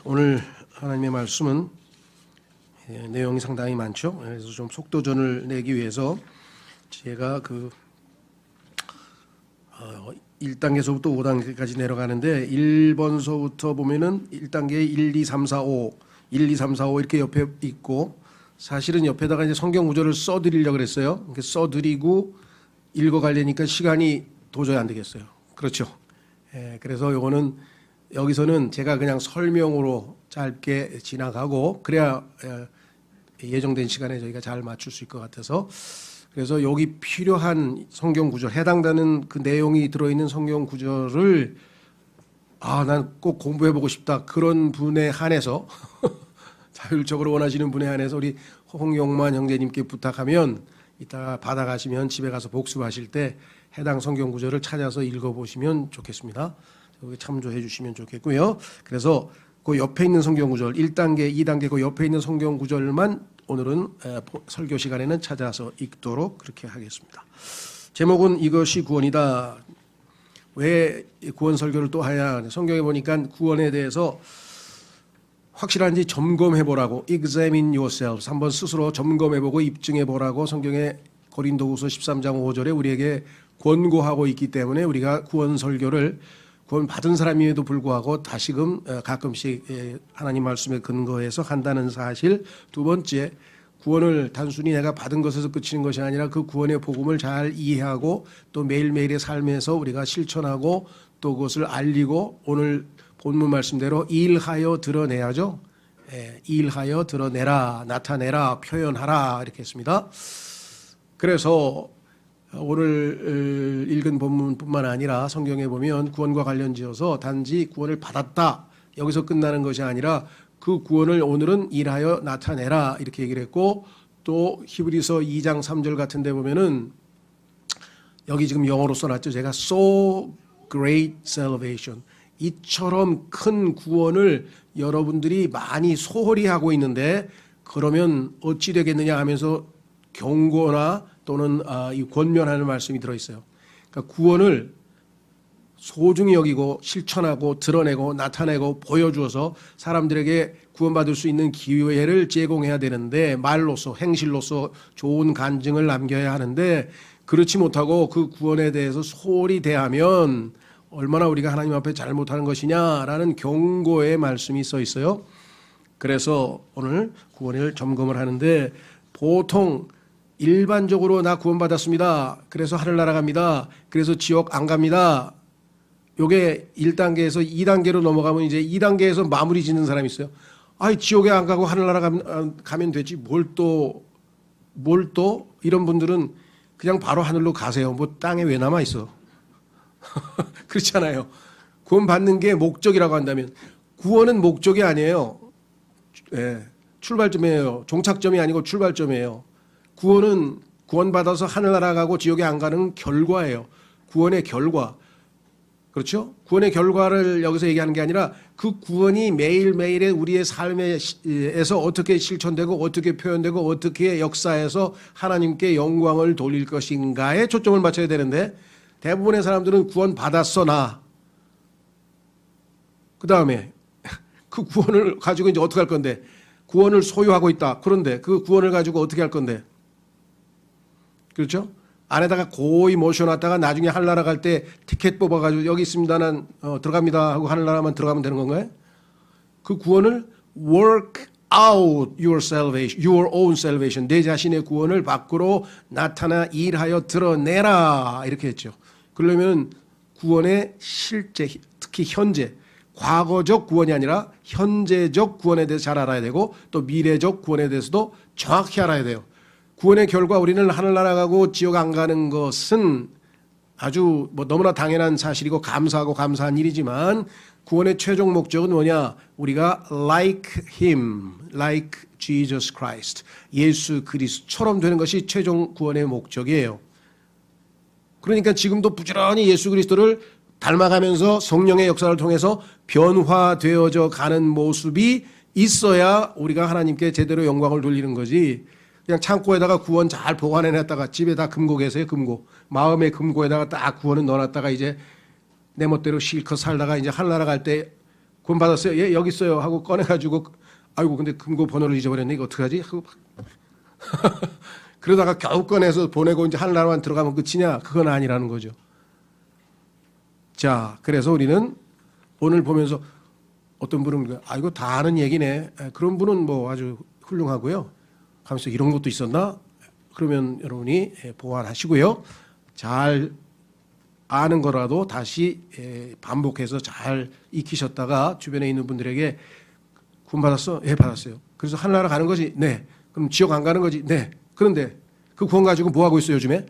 오늘 하나님의 말씀은 내용이 상당히 많죠. 그래서 좀 속도전을 내기 위해서 제가 1단계서부터 5단계까지 내려가는데 1번서부터 보면은 1단계 1, 2, 3, 4, 5, 1, 2, 3, 4, 5 이렇게 옆에 있고, 사실은 옆에다가 이제 성경 구절을 써드리려고 그랬어요. 이렇게 써드리고 읽어가려니까 시간이 도저히 안 되겠어요. 그렇죠. 그래서 요거는 여기서는 제가 그냥 설명으로 짧게 지나가고 그래야 예정된 시간에 저희가 잘 맞출 수 있을 것 같아서, 그래서 여기 필요한 성경 구절, 해당되는 그 내용이 들어있는 성경 구절을 난 꼭 공부해보고 싶다, 그런 분에 한해서 자율적으로 원하시는 분에 한해서 우리 홍용만 형제님께 부탁하면 이따가 받아가시면 집에 가서 복습하실 때 해당 성경 구절을 찾아서 읽어보시면 좋겠습니다. 여기 참조해 주시면 좋겠고요. 그래서 그 옆에 있는 성경 구절 1단계, 2단계 그 옆에 있는 성경 구절만 오늘은 설교 시간에는 찾아서 읽도록 그렇게 하겠습니다. 제목은 이것이 구원이다. 왜 구원 설교를 또 하냐? 성경에 보니까 구원에 대해서 확실한지 점검해 보라고, examine yourselves, 한번 스스로 점검해 보고 입증해 보라고 성경에 고린도후서 13장 5절에 우리에게 권고하고 있기 때문에 우리가 구원 설교를 구원 받은 사람임에도 불구하고 다시금 가끔씩 하나님 말씀에 근거해서 한다는 사실. 두 번째, 구원을 단순히 내가 받은 것에서 그치는 것이 아니라 그 구원의 복음을 잘 이해하고 또 매일매일의 삶에서 우리가 실천하고 또 그것을 알리고 오늘 본문 말씀대로 일하여 드러내야죠. 일하여 드러내라, 나타내라, 표현하라 이렇게 했습니다. 그래서 오늘 읽은 본문뿐만 아니라 성경에 보면 구원과 관련지어서 단지 구원을 받았다 여기서 끝나는 것이 아니라 그 구원을 오늘은 일하여 나타내라 이렇게 얘기를 했고, 또 히브리서 2장 3절 같은 데 보면은 여기 지금 영어로 써놨죠. 제가 so great salvation, 이처럼 큰 구원을 여러분들이 많이 소홀히 하고 있는데 그러면 어찌 되겠느냐 하면서 경고나 또는 이 권면하는 말씀이 들어있어요. 그러니까 구원을 소중히 여기고 실천하고 드러내고 나타내고 보여주어서 사람들에게 구원받을 수 있는 기회를 제공해야 되는데, 말로서 행실로서 좋은 간증을 남겨야 하는데 그렇지 못하고 그 구원에 대해서 소홀히 대하면 얼마나 우리가 하나님 앞에 잘못하는 것이냐라는 경고의 말씀이 써 있어요. 그래서 오늘 구원을 점검을 하는데, 보통 일반적으로 나 구원받았습니다, 그래서 하늘나라 갑니다, 그래서 지옥 안 갑니다, 요게 1단계에서 2단계로 넘어가면 이제 2단계에서 마무리 짓는 사람이 있어요. 지옥에 안 가고 하늘나라 가면 되지 뭘 또 이런 분들은 그냥 바로 하늘로 가세요. 뭐 땅에 왜 남아 있어. 그렇잖아요. 구원 받는 게 목적이라고 한다면, 구원은 목적이 아니에요. 출발점이에요. 종착점이 아니고 출발점이에요. 구원은 구원받아서 하늘나라 가고 지옥에 안 가는 결과예요. 구원의 결과. 그렇죠? 구원의 결과를 여기서 얘기하는 게 아니라 그 구원이 매일매일의 우리의 삶에서 어떻게 실천되고 어떻게 표현되고 어떻게 역사해서 하나님께 영광을 돌릴 것인가에 초점을 맞춰야 되는데, 대부분의 사람들은 구원 받았어 나. 그 다음에 그 구원을 가지고 이제 어떻게 할 건데, 구원을 소유하고 있다. 그런데 그 구원을 가지고 어떻게 할 건데, 그렇죠? 안에다가 고이 모셔놨다가 나중에 하늘나라 갈 때 티켓 뽑아가지고 여기 있습니다, 난 들어갑니다 하고 하늘나라만 들어가면 되는 건가요? 그 구원을 work out your salvation, your own salvation, 내 자신의 구원을 밖으로 나타나 일하여 드러내라 이렇게 했죠. 그러려면 구원의 실제, 특히 현재, 과거적 구원이 아니라 현재적 구원에 대해서 잘 알아야 되고 또 미래적 구원에 대해서도 정확히 알아야 돼요. 구원의 결과 우리는 하늘나라 가고 지옥 안 가는 것은 아주 너무나 당연한 사실이고 감사하고 감사한 일이지만, 구원의 최종 목적은 뭐냐? 우리가 like him, like Jesus Christ, 예수 그리스도처럼 되는 것이 최종 구원의 목적이에요. 그러니까 지금도 부지런히 예수 그리스도를 닮아가면서 성령의 역사를 통해서 변화되어져 가는 모습이 있어야 우리가 하나님께 제대로 영광을 돌리는 거지, 그냥 창고에다가 구원 잘 보관해놨다가 집에다 금고 계세요. 금고, 마음의 금고에다가 딱 구원은 넣어놨다가 이제 내 멋대로 실컷 살다가 이제 하늘나라 갈 때 구원 받았어요? 예, 여기 있어요. 하고 꺼내가지고 아이고 근데 금고 번호를 잊어버렸네. 이거 어떡하지? 하고 그러다가 겨우 꺼내서 보내고 이제 하늘나라만 들어가면 끝이냐? 그건 아니라는 거죠. 자, 그래서 우리는 오늘 보면서 어떤 분은 이거 다 아는 얘기네. 그런 분은 뭐 아주 훌륭하고요. 하면서 이런 것도 있었나? 그러면 여러분이 보완하시고요. 잘 아는 거라도 다시 반복해서 잘 익히셨다가 주변에 있는 분들에게 구원 받았어? 예, 받았어요. 그래서 하늘나라 가는 거지? 네. 그럼 지옥 안 가는 거지? 네. 그런데 그 구원 가지고 뭐 하고 있어요, 요즘에?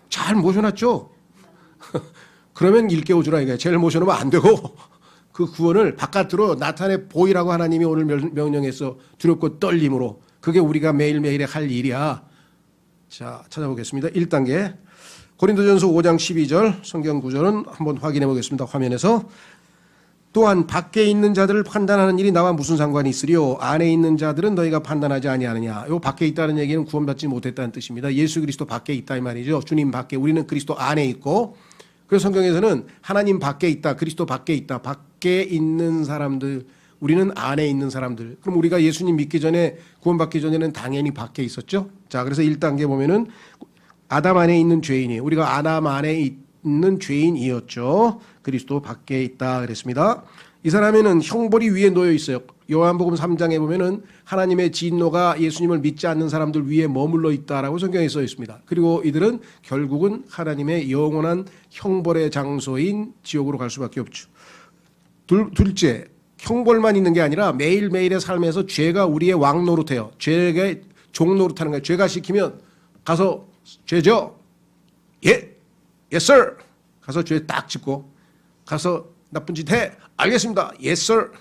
잘 모셔놨죠? 그러면 일깨워주라 이거예요. 제일 모셔놓으면 안 되고 그 구원을 바깥으로 나타내 보이라고 하나님이 오늘 명령해서 두렵고 떨림으로 그게 우리가 매일매일에 할 일이야. 자, 찾아보겠습니다. 1단계 고린도전서 5장 12절 성경 구절은 한번 확인해 보겠습니다. 화면에서 또한 밖에 있는 자들을 판단하는 일이 나와 무슨 상관이 있으리요 안에 있는 자들은 너희가 판단하지 아니하느냐. 요 밖에 있다는 얘기는 구원받지 못했다는 뜻입니다. 예수 그리스도 밖에 있다 이 말이죠. 주님 밖에, 우리는 그리스도 안에 있고, 그래서 성경에서는 하나님 밖에 있다, 그리스도 밖에 있다, 밖에 있는 사람들, 우리는 안에 있는 사람들. 그럼 우리가 예수님 믿기 전에, 구원받기 전에는 당연히 밖에 있었죠. 자, 그래서 1단계 보면은 아담 안에 있는 죄인이, 우리가 아담 안에 있는 죄인이었죠. 그리스도 밖에 있다 그랬습니다. 이 사람에는 형벌이 위에 놓여 있어요. 요한복음 3장에 보면은 하나님의 진노가 예수님을 믿지 않는 사람들 위에 머물러 있다라고 성경에 써 있습니다. 그리고 이들은 결국은 하나님의 영원한 형벌의 장소인 지옥으로 갈 수밖에 없죠. 둘째, 형벌만 있는 게 아니라 매일매일의 삶에서 죄가 우리의 왕 노릇해요. 죄가 종 노릇하는 거예요. 죄가 시키면 가서 죄죠? 예, yes sir. 가서 죄 딱 짓고 가서 나쁜 짓 해. 알겠습니다. yes sir.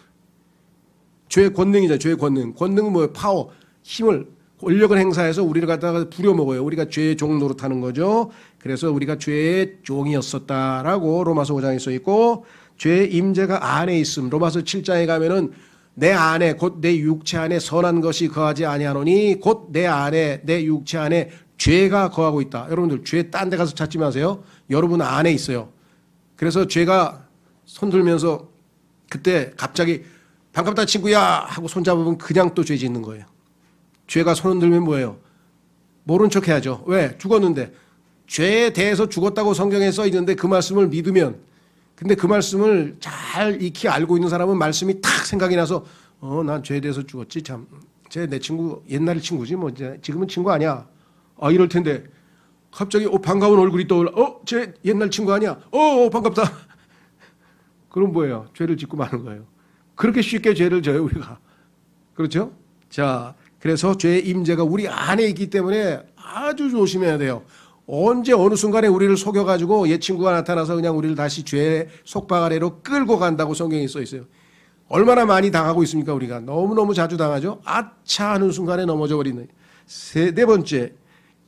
죄의 권능이죠. 죄의 권능. 권능은 뭐예요? 파워, 힘을, 권력을 행사해서 우리를 갖다가 부려먹어요. 우리가 죄의 종 노릇하는 거죠. 그래서 우리가 죄의 종이었었다라고 로마서 5장에 써 있고, 죄의 임재가 안에 있음. 로마서 7장에 가면은 내 안에 곧 내 육체 안에 선한 것이 거하지 아니하노니 곧 내 안에 내 육체 안에 죄가 거하고 있다. 여러분들 죄 딴 데 가서 찾지 마세요. 여러분 안에 있어요. 그래서 죄가 손들면서 그때 갑자기 반갑다 친구야 하고 손잡으면 그냥 또 죄 짓는 거예요. 죄가 손 들면 뭐예요? 모른 척 해야죠. 왜? 죽었는데. 죄에 대해서 죽었다고 성경에 써 있는데 그 말씀을 믿으면, 근데 그 말씀을 잘 익히 알고 있는 사람은 말씀이 탁 생각이 나서 난 죄에 대해서 죽었지 참. 쟤 내 친구, 옛날 친구지 뭐 지금은 친구 아니야. 이럴 텐데 갑자기 반가운 얼굴이 떠올라. 쟤 옛날 친구 아니야. 반갑다. 그럼 뭐예요? 죄를 짓고 마는 거예요. 그렇게 쉽게 죄를 져요 우리가. 그렇죠? 자, 그래서 죄의 임재가 우리 안에 있기 때문에 아주 조심해야 돼요. 언제 어느 순간에 우리를 속여가지고 옛 친구가 나타나서 그냥 우리를 다시 죄의 속박 아래로 끌고 간다고 성경에 써 있어요. 얼마나 많이 당하고 있습니까 우리가. 너무너무 자주 당하죠. 아차 하는 순간에 넘어져 버리는. 네 번째,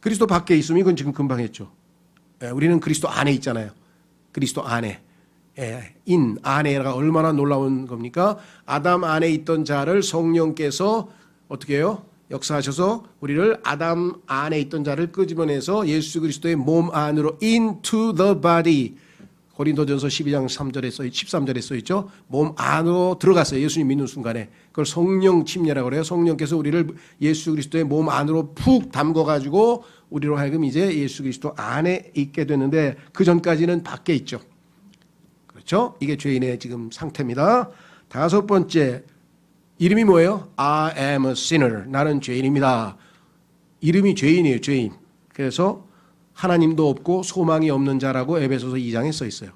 그리스도 밖에 있으면 이건 지금 금방 했죠. 우리는 그리스도 안에 있잖아요. 그리스도 안에. 인 안에가 얼마나 놀라운 겁니까? 아담 안에 있던 자를 성령께서 어떻게 해요? 역사하셔서 우리를 아담 안에 있던 자를 끄집어내서 예수 그리스도의 몸 안으로 into the body. 고린도전서 12장 13절에 써 있죠. 몸 안으로 들어갔어요. 예수님 믿는 순간에. 그걸 성령 침례라고 그래요. 성령께서 우리를 예수 그리스도의 몸 안으로 푹 담궈가지고 우리로 하여금 이제 예수 그리스도 안에 있게 됐는데 그 전까지는 밖에 있죠. 그렇죠? 이게 죄인의 지금 상태입니다. 다섯 번째, 이름이 뭐예요? I am a sinner. 나는 죄인입니다. 이름이 죄인이에요. 죄인. 그래서 하나님도 없고 소망이 없는 자라고 에베소서 2장에 써 있어요.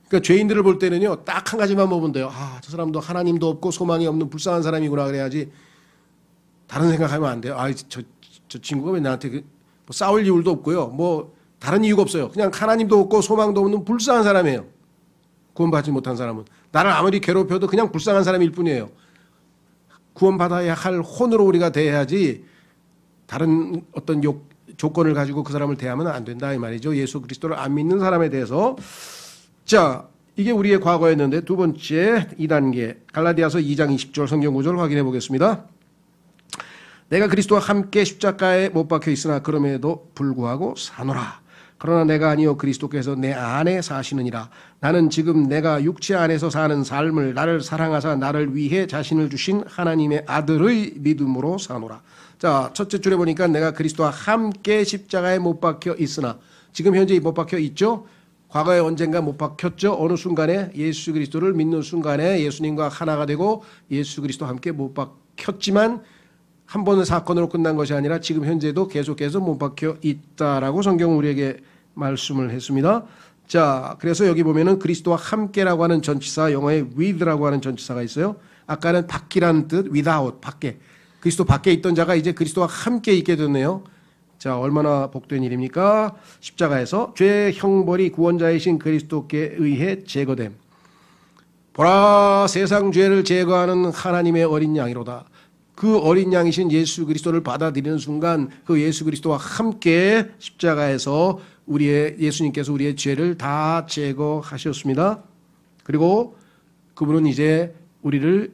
그러니까 죄인들을 볼 때는요, 딱 한 가지만 보면 돼요. 저 사람도 하나님도 없고 소망이 없는 불쌍한 사람이구나 그래야지. 다른 생각하면 안 돼요. 저 친구가 왜 나한테 뭐 싸울 이유도 없고요. 뭐 다른 이유가 없어요. 그냥 하나님도 없고 소망도 없는 불쌍한 사람이에요. 구원받지 못한 사람은. 나를 아무리 괴롭혀도 그냥 불쌍한 사람일 뿐이에요. 구원받아야 할 혼으로 우리가 대해야지 다른 어떤 조건을 가지고 그 사람을 대하면 안 된다 이 말이죠. 예수 그리스도를 안 믿는 사람에 대해서. 자, 이게 우리의 과거였는데 두 번째 2단계 갈라디아서 2장 20절 성경 구절 확인해 보겠습니다. 내가 그리스도와 함께 십자가에 못 박혀 있으나 그럼에도 불구하고 사노라. 그러나 내가 아니요 그리스도께서 내 안에 사시느니라. 나는 지금 내가 육체 안에서 사는 삶을 나를 사랑하사 나를 위해 자신을 주신 하나님의 아들의 믿음으로 사노라. 자, 첫째 줄에 보니까 내가 그리스도와 함께 십자가에 못 박혀 있으나, 지금 현재 못 박혀 있죠. 과거에 언젠가 못 박혔죠. 어느 순간에 예수 그리스도를 믿는 순간에 예수님과 하나가 되고 예수 그리스도와 함께 못 박혔지만 한 번의 사건으로 끝난 것이 아니라 지금 현재도 계속해서 못 박혀 있다라고 성경은 우리에게 말씀을 했습니다. 자, 그래서 여기 보면은 그리스도와 함께라고 하는 전치사, 영어에 with라고 하는 전치사가 있어요. 아까는 밖이라는 뜻, without, 밖에. 그리스도 밖에 있던 자가 이제 그리스도와 함께 있게 됐네요. 자, 얼마나 복된 일입니까? 십자가에서 죄의 형벌이 구원자이신 그리스도께 의해 제거됨. 보라, 세상 죄를 제거하는 하나님의 어린 양이로다. 그 어린 양이신 예수 그리스도를 받아들이는 순간 그 예수 그리스도와 함께 십자가에서 예수님께서 우리의 죄를 다 제거하셨습니다. 그리고 그분은 이제 우리를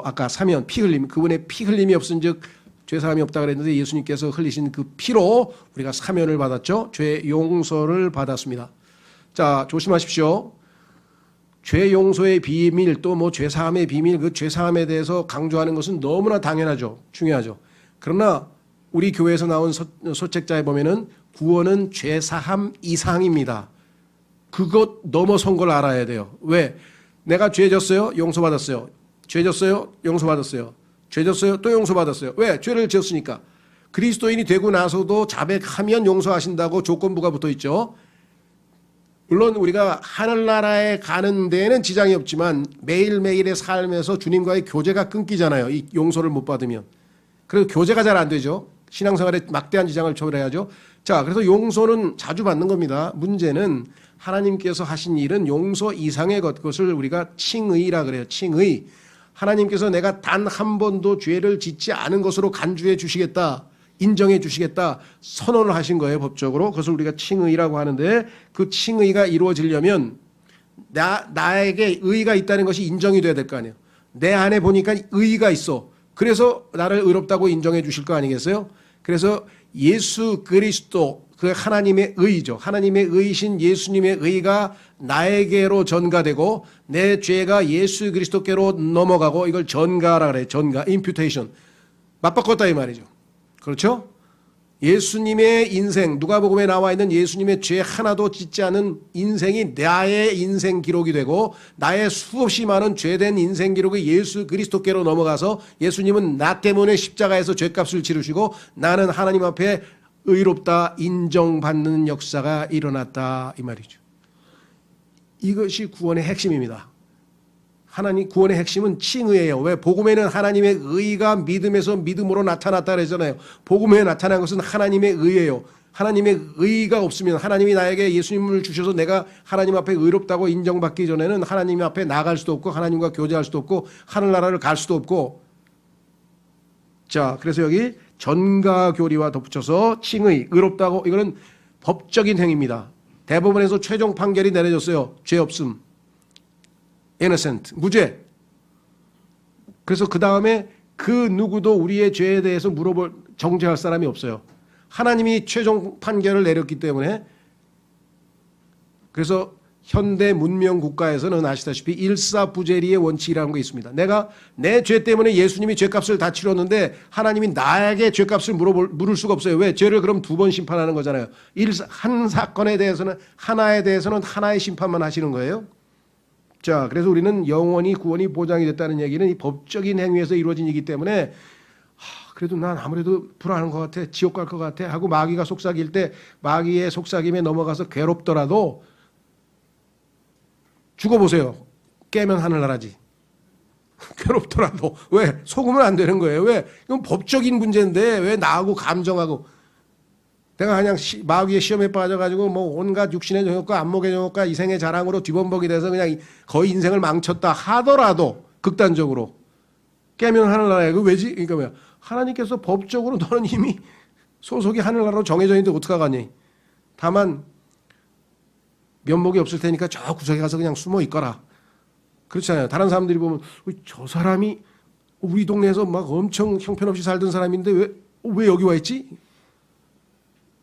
아까 사면, 피 흘림, 그분의 피 흘림이 없은즉 죄사함이 없다 그랬는데 예수님께서 흘리신 그 피로 우리가 사면을 받았죠. 죄 용서를 받았습니다. 자, 조심하십시오. 죄 용서의 비밀, 또 뭐 죄사함의 비밀, 그 죄사함에 대해서 강조하는 것은 너무나 당연하죠. 중요하죠. 그러나 우리 교회에서 나온 소책자에 보면은 구원은 죄사함 이상입니다. 그것 넘어선 걸 알아야 돼요. 왜? 내가 죄 졌어요? 용서받았어요. 죄 졌어요? 용서받았어요. 죄 졌어요? 또 용서받았어요. 왜? 죄를 지었으니까. 그리스도인이 되고 나서도 자백하면 용서하신다고 조건부가 붙어 있죠. 물론 우리가 하늘나라에 가는 데에는 지장이 없지만 매일매일의 삶에서 주님과의 교제가 끊기잖아요. 이 용서를 못 받으면. 그래서 교제가 잘 안 되죠. 신앙생활에 막대한 지장을 초래하죠. 자, 그래서 용서는 자주 받는 겁니다. 문제는 하나님께서 하신 일은 용서 이상의 그것을 우리가 칭의라 그래요. 칭의. 하나님께서 내가 단 한 번도 죄를 짓지 않은 것으로 간주해 주시겠다. 인정해 주시겠다. 선언을 하신 거예요. 법적으로. 그것을 우리가 칭의라고 하는데 그 칭의가 이루어지려면 나에게 의의가 있다는 것이 인정이 돼야 될 거 아니에요. 내 안에 보니까 의의가 있어. 그래서 나를 의롭다고 인정해 주실 거 아니겠어요? 그래서 예수 그리스도, 그 하나님의 의의죠. 하나님의 의이신 예수님의 의의가 나에게로 전가되고 내 죄가 예수 그리스도께로 넘어가고 이걸 전가라 그래요. 전가, imputation. 맞바꿨다 이 말이죠. 그렇죠? 예수님의 인생, 누가복음에 나와 있는 예수님의 죄 하나도 짓지 않은 인생이 나의 인생 기록이 되고 나의 수없이 많은 죄된 인생 기록이 예수 그리스도께로 넘어가서 예수님은 나 때문에 십자가에서 죄값을 치르시고 나는 하나님 앞에 의롭다 인정받는 역사가 일어났다 이 말이죠. 이것이 구원의 핵심입니다. 하나님 구원의 핵심은 칭의예요. 왜? 복음에는 하나님의 의가 믿음에서 믿음으로 나타났다 그러잖아요. 복음에 나타난 것은 하나님의 의예요. 하나님의 의가 없으면 하나님이 나에게 예수님을 주셔서 내가 하나님 앞에 의롭다고 인정받기 전에는 하나님 앞에 나갈 수도 없고 하나님과 교제할 수도 없고 하늘나라를 갈 수도 없고. 자, 그래서 여기 전가교리와 덧붙여서 칭의, 의롭다고, 이거는 법적인 행위입니다. 대법원에서 최종 판결이 내려졌어요. 죄 없음. innocent, 무죄. 그래서 그 다음에 그 누구도 우리의 죄에 대해서 정죄할 사람이 없어요. 하나님이 최종 판결을 내렸기 때문에. 그래서 현대 문명 국가에서는 아시다시피 일사부재리의 원칙이라는 게 있습니다. 내가 내 죄 때문에 예수님이 죄값을 다 치렀는데 하나님이 나에게 죄값을 물을 수가 없어요. 왜? 죄를 그럼 두 번 심판하는 거잖아요. 한 사건에 대해서는 하나에 대해서는 하나의 심판만 하시는 거예요. 자, 그래서 우리는 영원히 구원이 보장이 됐다는 얘기는 이 법적인 행위에서 이루어진 일이기 때문에 그래도 난 아무래도 불안한 것 같아. 지옥 갈 것 같아. 하고 마귀가 속삭일 때 마귀의 속삭임에 넘어가서 괴롭더라도 죽어보세요. 깨면 하늘나라지. 괴롭더라도. 왜? 속으면 안 되는 거예요. 왜? 이건 법적인 문제인데 왜 나하고 감정하고. 내가 그냥 마귀의 시험에 빠져가지고 뭐 온갖 육신의 정욕과 안목의 정욕과 이생의 자랑으로 뒤범벅이 돼서 그냥 거의 인생을 망쳤다 하더라도 극단적으로 깨면 하늘나라에 그 왜지? 그러니까 뭐야? 하나님께서 법적으로 너는 이미 소속이 하늘나라로 정해져 있는데 어떡하겠니? 다만 면목이 없을 테니까 저 구석에 가서 그냥 숨어 있거라. 그렇잖아요. 다른 사람들이 보면 저 사람이 우리 동네에서 막 엄청 형편없이 살던 사람인데 왜 여기 와 있지?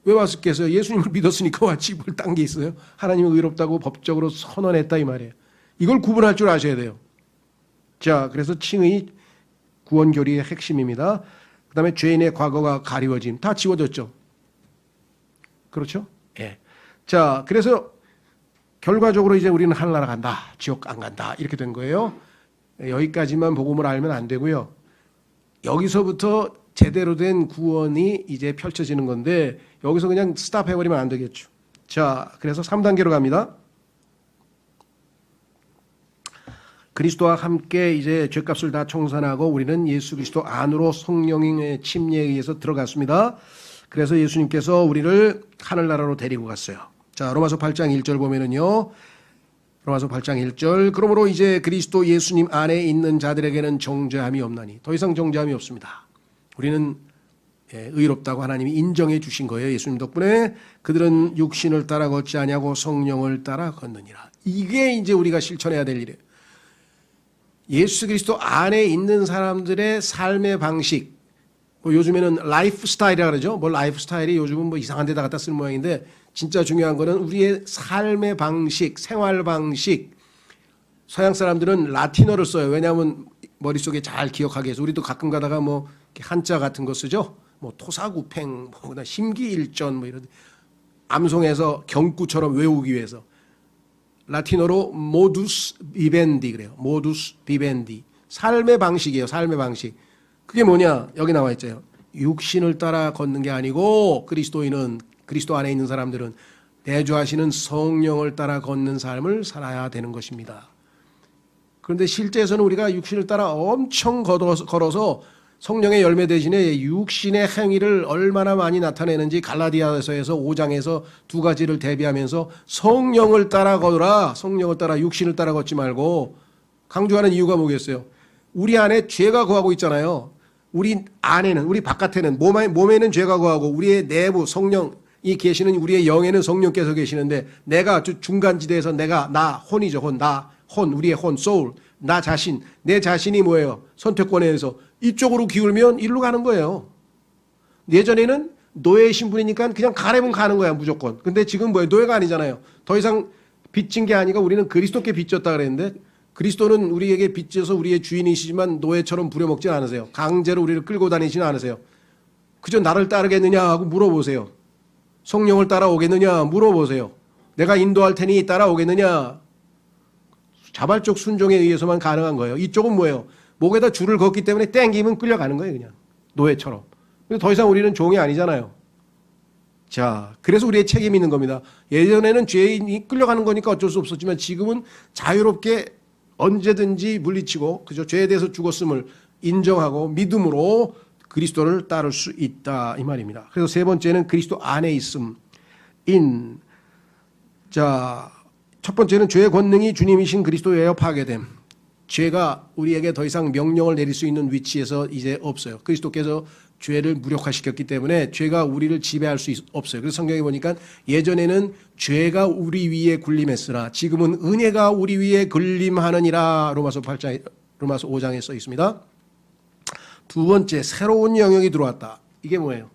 왜 왔겠어요? 예수님을 믿었으니까 왔지 뭘 딴 게 있어요? 하나님은 의롭다고 법적으로 선언했다 이 말이에요. 이걸 구분할 줄 아셔야 돼요. 자, 그래서 칭의 구원 교리의 핵심입니다. 그 다음에 죄인의 과거가 가리워짐. 다 지워졌죠. 그렇죠? 예. 자, 그래서 결과적으로 이제 우리는 하늘나라 간다. 지옥 안 간다. 이렇게 된 거예요. 여기까지만 복음을 알면 안 되고요. 여기서부터 제대로 된 구원이 이제 펼쳐지는 건데 여기서 그냥 스탑 해버리면 안 되겠죠. 자, 그래서 3단계로 갑니다. 그리스도와 함께 이제 죄값을 다 청산하고 우리는 예수 그리스도 안으로 성령의 침례에 의해서 들어갔습니다. 그래서 예수님께서 우리를 하늘나라로 데리고 갔어요. 자, 로마서 8장 1절 보면은요. 로마서 8장 1절. 그러므로 이제 그리스도 예수님 안에 있는 자들에게는 정죄함이 없나니. 더 이상 정죄함이 없습니다. 우리는 의롭다고 하나님이 인정해 주신 거예요. 예수님 덕분에. 그들은 육신을 따라 걷지 아니하고 성령을 따라 걷느니라. 이게 이제 우리가 실천해야 될 일이에요. 예수 그리스도 안에 있는 사람들의 삶의 방식, 뭐 요즘에는 라이프 스타일이라 그러죠. 뭐 라이프 스타일이 요즘은 뭐 이상한 데다 갖다 쓰는 모양인데 진짜 중요한 거는 우리의 삶의 방식, 생활 방식. 서양 사람들은 라틴어를 써요. 왜냐하면 머릿속에 잘 기억하기 위해서. 우리도 가끔 가다가 뭐 한자 같은 거 쓰죠. 뭐 토사구팽, 뭐 심기일전 뭐 이런 암송해서 경구처럼 외우기 위해서. 라틴어로 모두스 비벤디 그래요. 모두스 비벤디. 삶의 방식이에요. 삶의 방식. 그게 뭐냐? 여기 나와 있죠. 육신을 따라 걷는 게 아니고 그리스도인은 그리스도 안에 있는 사람들은 내주하시는 성령을 따라 걷는 삶을 살아야 되는 것입니다. 그런데 실제에서는 우리가 육신을 따라 엄청 걸어서 성령의 열매 대신에 육신의 행위를 얼마나 많이 나타내는지 갈라디아서에서 5장에서 두 가지를 대비하면서 성령을 따라 걸어라. 성령을 따라 육신을 따라 걷지 말고 강조하는 이유가 뭐겠어요? 우리 안에 죄가 거하고 있잖아요. 우리 안에는 우리 바깥에는 몸에는 죄가 거하고 우리의 내부 성령이 계시는 우리의 영에는 성령께서 계시는데 내가 중간지대에서 내가 나 혼이죠. 혼 우리의 혼 소울 나 자신 내 자신이 뭐예요? 선택권에서 이쪽으로 기울면 이리로 가는 거예요. 예전에는 노예 신분이니까 그냥 가려면 가는 거야 무조건. 근데 지금 뭐예요? 노예가 아니잖아요. 더 이상 빚진 게 아니고 우리는 그리스도께 빚졌다 그랬는데 그리스도는 우리에게 빚져서 우리의 주인이시지만 노예처럼 부려먹지 않으세요. 강제로 우리를 끌고 다니지는 않으세요. 그저 나를 따르겠느냐 하고 물어보세요. 성령을 따라오겠느냐 물어보세요. 내가 인도할 테니 따라오겠느냐. 자발적 순종에 의해서만 가능한 거예요. 이쪽은 뭐예요? 목에다 줄을 걷기 때문에 땡기면 끌려가는 거예요. 그냥 노예처럼. 더 이상 우리는 종이 아니잖아요. 자, 그래서 우리의 책임이 있는 겁니다. 예전에는 죄인이 끌려가는 거니까 어쩔 수 없었지만 지금은 자유롭게 언제든지 물리치고 그저 죄에 대해서 죽었음을 인정하고 믿음으로 그리스도를 따를 수 있다 이 말입니다. 그래서 세 번째는 그리스도 안에 있음. 자, 첫 번째는 죄의 권능이 주님이신 그리스도에 의하여 파괴됨. 죄가 우리에게 더 이상 명령을 내릴 수 있는 위치에서 이제 없어요. 그리스도께서 죄를 무력화시켰기 때문에 죄가 우리를 지배할 수 없어요. 그래서 성경에 보니까 예전에는 죄가 우리 위에 군림했으나 지금은 은혜가 우리 위에 군림하느니라. 로마서 5장에 써 있습니다. 두 번째, 새로운 영역이 들어왔다. 이게 뭐예요?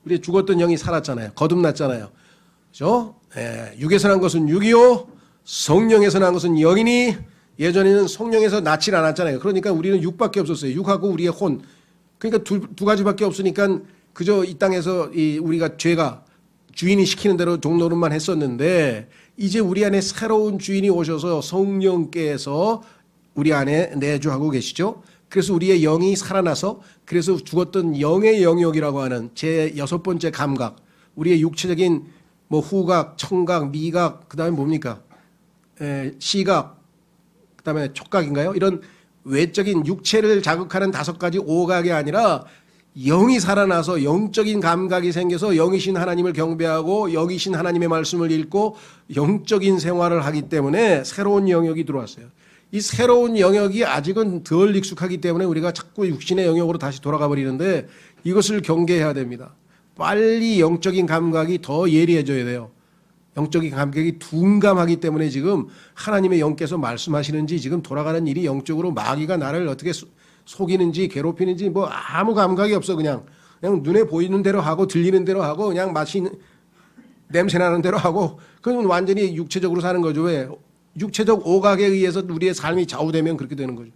우리 죽었던 영이 살았잖아요. 거듭났잖아요. 그렇죠? 육에서 난 것은 육이요 성령에서 난 것은 영이니. 예전에는 성령에서 낳질 않았잖아요. 그러니까 우리는 육밖에 없었어요. 육하고 우리의 혼. 그러니까 두 가지밖에 없으니까 그저 이 땅에서 우리가 죄가 주인이 시키는 대로 종노릇만 했었는데 이제 우리 안에 새로운 주인이 오셔서 성령께서 우리 안에 내주하고 계시죠. 그래서 우리의 영이 살아나서 그래서 죽었던 영의 영역이라고 하는 제 6번째 감각, 우리의 육체적인 뭐 후각, 청각, 미각, 그다음에 뭡니까? 시각, 그다음에 촉각인가요? 이런 외적인 육체를 자극하는 5가지 오각이 아니라 영이 살아나서 영적인 감각이 생겨서 영이신 하나님을 경배하고 영이신 하나님의 말씀을 읽고 영적인 생활을 하기 때문에 새로운 영역이 들어왔어요. 이 새로운 영역이 아직은 덜 익숙하기 때문에 우리가 자꾸 육신의 영역으로 다시 돌아가 버리는데 이것을 경계해야 됩니다. 빨리 영적인 감각이 더 예리해져야 돼요. 영적인 감각이 둔감하기 때문에 지금 하나님의 영께서 말씀하시는지 지금 돌아가는 일이 영적으로 마귀가 나를 어떻게 속이는지 괴롭히는지 뭐 아무 감각이 없어. 그냥 눈에 보이는 대로 하고 들리는 대로 하고 그냥 냄새 나는 대로 하고 그건 완전히 육체적으로 사는 거죠. 왜? 육체적 오각에 의해서 우리의 삶이 좌우되면 그렇게 되는 거죠.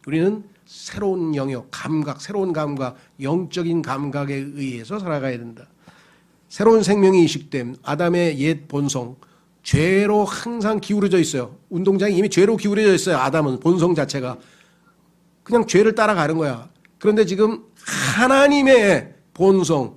우리는 새로운 영역, 감각, 새로운 감각, 영적인 감각에 의해서 살아가야 된다. 새로운 생명이 이식됨, 아담의 옛 본성, 죄로 항상 기울어져 있어요. 운동장이 이미 죄로 기울어져 있어요. 아담은 본성 자체가. 그냥 죄를 따라가는 거야. 그런데 지금 하나님의 본성,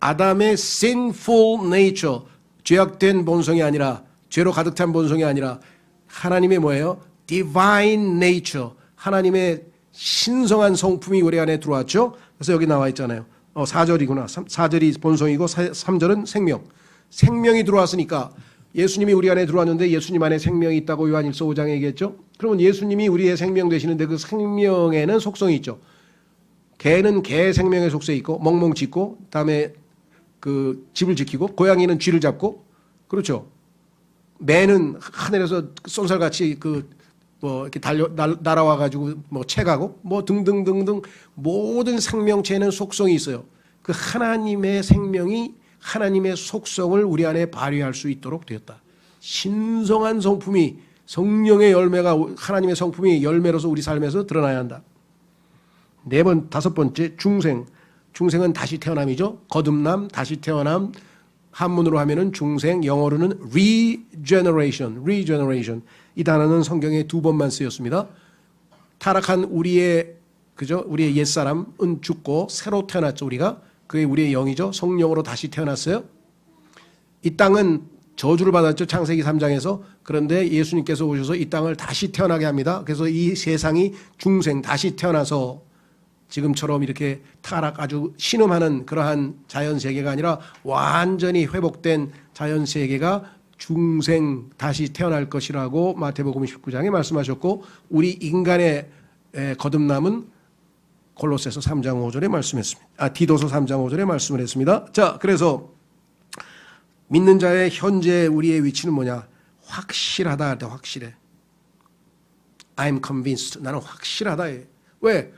아담의 sinful nature, 죄악된 본성이 아니라, 죄로 가득 찬 본성이 아니라 하나님의 뭐예요? divine nature, 하나님의 신성한 성품이 우리 안에 들어왔죠. 그래서 여기 나와 있잖아요. 4절이구나. 4절이 본성이고 3절은 생명. 생명이 들어왔으니까 예수님이 우리 안에 들어왔는데 예수님 안에 생명이 있다고 요한일서 5장에 얘기했죠. 그러면 예수님이 우리의 생명 되시는데 그 생명에는 속성이 있죠. 개는 개 생명의 속성이 있고 멍멍 짖고 다음에 그 집을 지키고 고양이는 쥐를 잡고 그렇죠. 매는 하늘에서 쏜살같이 뭐 이렇게 날아와 가지고 뭐 채가고 뭐 등등등등 모든 생명체는 속성이 있어요. 그 하나님의 생명이 하나님의 속성을 우리 안에 발휘할 수 있도록 되었다. 신성한 성품이 성령의 열매가 하나님의 성품이 열매로서 우리 삶에서 드러나야 한다. 다섯 번째 중생. 중생은 다시 태어남이죠. 거듭남, 다시 태어남. 한문으로 하면은 중생, 영어로는 regeneration. 이 단어는 성경에 2번만 쓰였습니다. 타락한 우리의 옛사람은 죽고 새로 태어났죠. 우리가 그게 우리의 영이죠. 성령으로 다시 태어났어요. 이 땅은 저주를 받았죠. 창세기 3장에서. 그런데 예수님께서 오셔서 이 땅을 다시 태어나게 합니다. 그래서 이 세상이 중생 다시 태어나서 지금처럼 이렇게 타락 아주 신음하는 그러한 자연세계가 아니라 완전히 회복된 자연세계가 중생 다시 태어날 것이라고 마태복음 19장에 말씀하셨고 우리 인간의 거듭남은 골로새서 3장 5절에 말씀했습니다. 디도서 3장 5절에 말씀을 했습니다. 자, 그래서 믿는 자의 현재 우리의 위치는 뭐냐? 확실하다 할 때 확실해. I'm convinced. 나는 확실하다. 왜?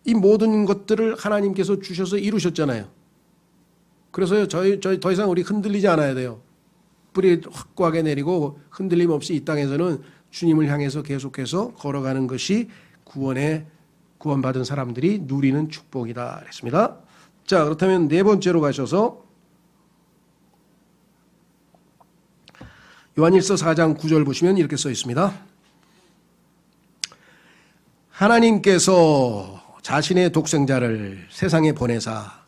이 모든 것들을 하나님께서 주셔서 이루셨잖아요. 그래서 저희 더 이상 우리 흔들리지 않아야 돼요. 뿌리 확고하게 내리고 흔들림 없이 이 땅에서는 주님을 향해서 계속해서 걸어가는 것이 구원받은 사람들이 누리는 축복이다 그랬습니다. 자, 그렇다면 네 번째로 가셔서 요한일서 4장 9절 보시면 이렇게 써 있습니다. 하나님께서 자신의 독생자를 세상에 보내사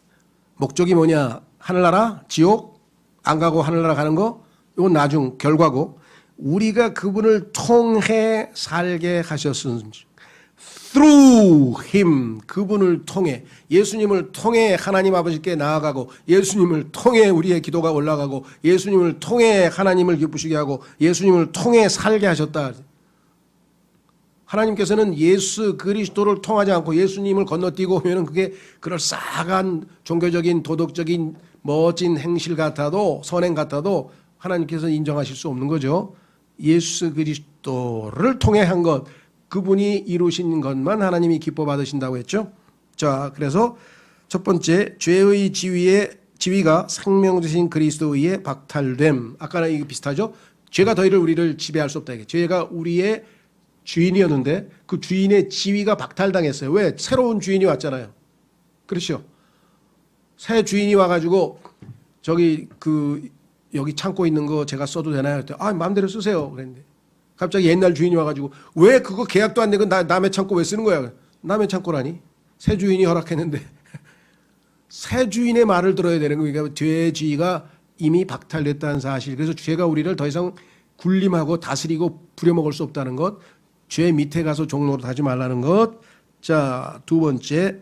목적이 뭐냐? 하늘나라? 지옥? 안 가고 하늘나라 가는 거? 이건 나중 결과고 우리가 그분을 통해 살게 하셨은지 through him 그분을 통해 예수님을 통해 하나님 아버지께 나아가고 예수님을 통해 우리의 기도가 올라가고 예수님을 통해 하나님을 기쁘시게 하고 예수님을 통해 살게 하셨다. 하나님께서는 예수 그리스도를 통하지 않고 예수님을 건너뛰고 오면 그게 그럴싸한 종교적인 도덕적인 멋진 행실 같아도 선행 같아도 하나님께서 인정하실 수 없는 거죠. 예수 그리스도를 통해 한 것 그분이 이루신 것만 하나님이 기뻐 받으신다고 했죠. 자, 그래서 첫 번째 죄의 지위가 생명 되신 그리스도에 의해 박탈됨. 아까랑 이게 비슷하죠. 죄가 더 이를 우리를 지배할 수 없다. 죄가 우리의 주인이었는데 그 주인의 지위가 박탈당했어요. 왜? 새로운 주인이 왔잖아요. 그렇죠. 새 주인이 와가지고 여기 창고 있는 거 제가 써도 되나요? 마음대로 쓰세요. 그랬는데 갑자기 옛날 주인이 와가지고 왜 그거 계약도 안 되고 남의 창고 왜 쓰는 거야? 남의 창고라니? 새 주인이 허락했는데 새 주인의 말을 들어야 되는 거예요. 그러니까 죄의 지위가 이미 박탈됐다는 사실. 그래서 죄가 우리를 더 이상 군림하고 다스리고 부려먹을 수 없다는 것. 죄 밑에 가서 종로로 하지 말라는 것. 자, 두 번째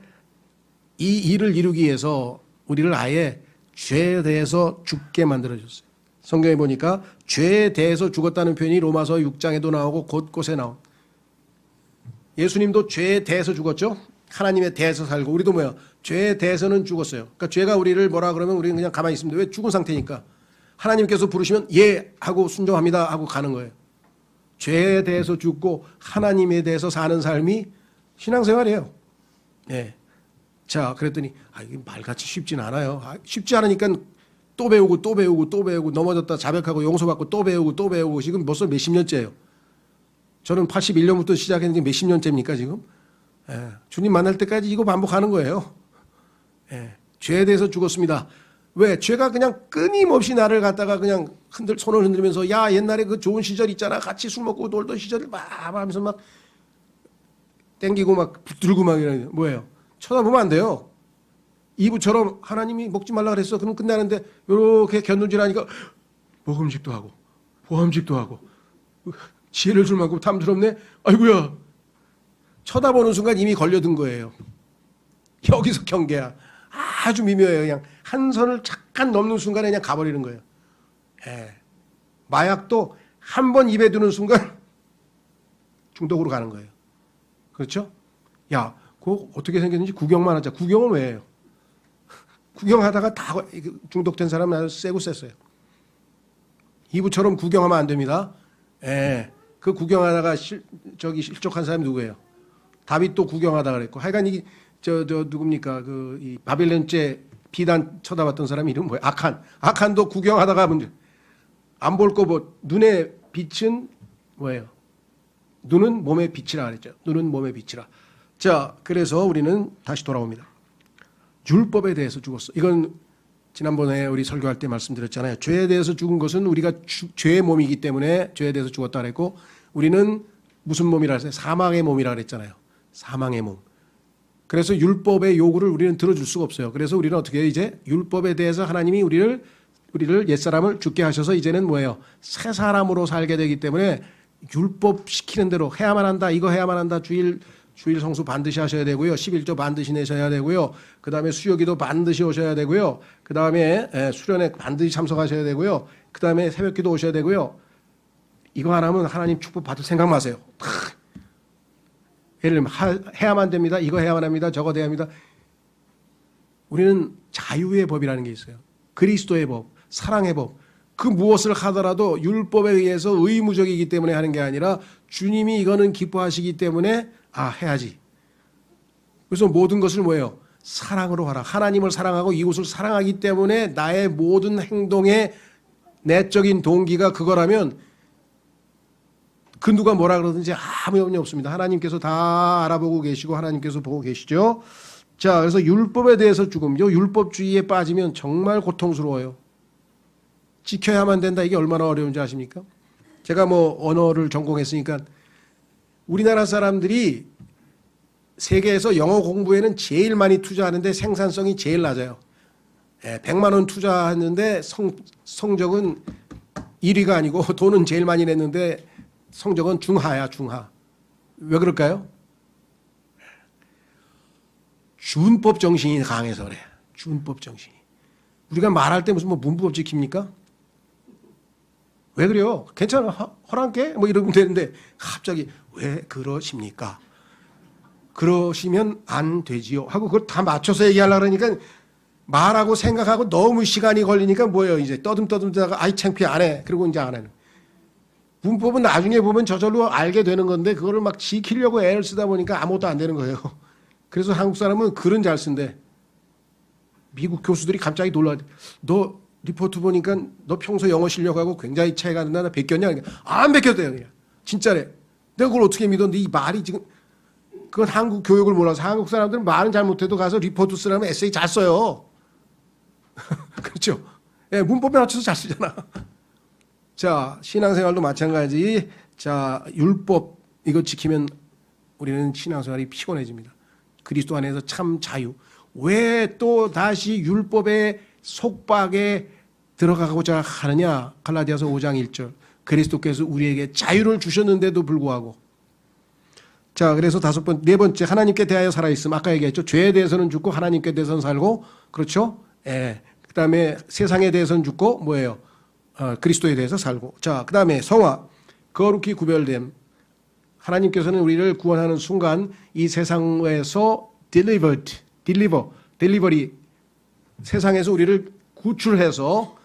이 일을 이루기 위해서 우리를 아예 죄에 대해서 죽게 만들어줬어요. 성경에 보니까 죄에 대해서 죽었다는 표현이 로마서 6장에도 나오고 곳곳에 나온. 예수님도 죄에 대해서 죽었죠. 하나님에 대해서 살고 우리도 뭐야? 죄에 대해서는 죽었어요. 그러니까 죄가 우리를 뭐라 그러면 우리는 그냥 가만히 있습니다. 왜? 죽은 상태니까. 하나님께서 부르시면 예 하고 순종합니다 하고 가는 거예요. 죄에 대해서 죽고 하나님에 대해서 사는 삶이 신앙생활이에요. 네. 자, 그랬더니 이게 말같이 쉽진 않아요. 쉽지 않으니까 또 배우고 또 배우고 또 배우고 넘어졌다 자백하고 용서받고 또 배우고 또 배우고 지금 벌써 몇십 년째예요. 저는 81년부터 시작했는데 몇십 년째입니까 지금? 예, 주님 만날 때까지 이거 반복하는 거예요. 예, 죄에 대해서 죽었습니다. 왜? 죄가 그냥 끊임없이 나를 갖다가 그냥 손을 흔들면서 야 옛날에 그 좋은 시절 있잖아. 같이 술 먹고 놀던 시절 막 하면서 막 땡기고 막 붙들고 막 이러는 뭐예요? 쳐다보면 안 돼요. 이브처럼 하나님이 먹지 말라 그랬어. 그럼 끝나는데 이렇게 견눈질하니까 먹음직도 하고 보암직도 하고 지혜를 줄 만큼 탐스럽네. 아이고야. 쳐다보는 순간 이미 걸려든 거예요. 여기서 경계야. 아주 미묘해요. 그냥 한 선을 잠깐 넘는 순간에 그냥 가버리는 거예요. 예. 마약도 한 번 입에 드는 순간 중독으로 가는 거예요. 그렇죠? 야, 그거 어떻게 생겼는지 구경만 하자. 구경은 왜 해요? 구경하다가 다 중독된 사람은 아주 세고 셌어요. 이브처럼 구경하면 안 됩니다. 예. 그 구경하다가 실족한 사람이 누구예요? 다윗도 구경하다가 그랬고. 하여간 저 누굽니까? 이 바벨론제 비단 쳐다봤던 사람 이름 뭐예요? 아칸도 구경하다가 안 볼 거 뭐 눈의 빛은 뭐예요? 눈은 몸의 빛이라 그랬죠. 눈은 몸의 빛이라. 자, 그래서 우리는 다시 돌아옵니다. 율법에 대해서 죽었어. 이건 지난번에 우리 설교할 때 말씀드렸잖아요. 죄에 대해서 죽은 것은 우리가 죄의 몸이기 때문에 죄에 대해서 죽었다 그랬고 우리는 무슨 몸이라 했어요? 사망의 몸이라 그랬잖아요. 사망의 몸. 그래서 율법의 요구를 우리는 들어줄 수가 없어요. 그래서 우리는 어떻게 해요? 이제 율법에 대해서 하나님이 우리를 옛사람을 죽게 하셔서 이제는 뭐예요? 새 사람으로 살게 되기 때문에 율법 시키는 대로 해야만 한다. 이거 해야만 한다. 주일 성수 반드시 하셔야 되고요. 11조 반드시 내셔야 되고요. 그 다음에 수요기도 반드시 오셔야 되고요. 그 다음에 수련회 반드시 참석하셔야 되고요. 그 다음에 새벽기도 오셔야 되고요. 이거 안 하면 하나님 축복 받을 생각 마세요. 예를 들면 해야만 됩니다. 이거 해야만 합니다. 저거 해야 합니다. 우리는 자유의 법이라는 게 있어요. 그리스도의 법, 사랑의 법. 그 무엇을 하더라도 율법에 의해서 의무적이기 때문에 하는 게 아니라 주님이 이거는 기뻐하시기 때문에 해야지. 그래서 모든 것을 뭐예요? 사랑으로 하라. 하나님을 사랑하고 이웃을 사랑하기 때문에 나의 모든 행동의 내적인 동기가 그거라면 그 누가 뭐라 그러든지 아무 염려 없습니다. 하나님께서 다 알아보고 계시고 하나님께서 보고 계시죠. 자, 그래서 율법에 대해서 죽음요. 율법주의에 빠지면 정말 고통스러워요. 지켜야만 된다. 이게 얼마나 어려운지 아십니까? 제가 언어를 전공했으니까 우리나라 사람들이 세계에서 영어 공부에는 제일 많이 투자하는데 생산성이 제일 낮아요. 100만 원 투자했는데 성적은 1위가 아니고 돈은 제일 많이 냈는데 성적은 중하야, 중하. 왜 그럴까요? 준법 정신이 강해서 그래. 준법 정신이. 우리가 말할 때 무슨 문법 지킵니까? 왜 그래요? 괜찮아. 허락해? 이러면 되는데 갑자기 왜 그러십니까? 그러시면 안 되지요. 하고 그걸 다 맞춰서 얘기하려고 그러니까 말하고 생각하고 너무 시간이 걸리니까 뭐예요? 이제 떠듬떠듬다가 아이 창피해 안 해. 그리고 이제 안 하는. 문법은 나중에 보면 저절로 알게 되는 건데 그거를 막 지키려고 애를 쓰다 보니까 아무것도 안 되는 거예요. 그래서 한국 사람은 글은 잘 쓴대. 미국 교수들이 갑자기 놀라. 너 리포트 보니까 너 평소 영어 실력하고 굉장히 차이가 난다. 나 베꼈냐? 안 베꼈대요. 그냥. 진짜래. 내가 그걸 어떻게 믿었는데 이 말이 지금 그건 한국 교육을 몰라서 한국 사람들은 말은 잘못해도 가서 리포트 쓰려면 에세이 잘 써요. 그렇죠? 예, 문법에 맞춰서 잘 쓰잖아. 자, 신앙생활도 마찬가지. 자, 율법 이거 지키면 우리는 신앙생활이 피곤해집니다. 그리스도 안에서 참 자유. 왜 또 다시 율법의 속박에 들어가고자 하느냐? 갈라디아서 5장 1절. 그리스도께서 우리에게 자유를 주셨는데도 불구하고. 자, 그래서 네 번째 하나님께 대하여 살아있음. 아까 얘기했죠. 죄에 대해서는 죽고 하나님께 대해서는 살고. 그렇죠? 예. 그 다음에 세상에 대해서는 죽고 뭐예요? 그리스도에 대해서 살고. 자, 그 다음에 성화. 거룩히 구별됨. 하나님께서는 우리를 구원하는 순간 이 세상에서 delivery 세상에서 우리를 구출해서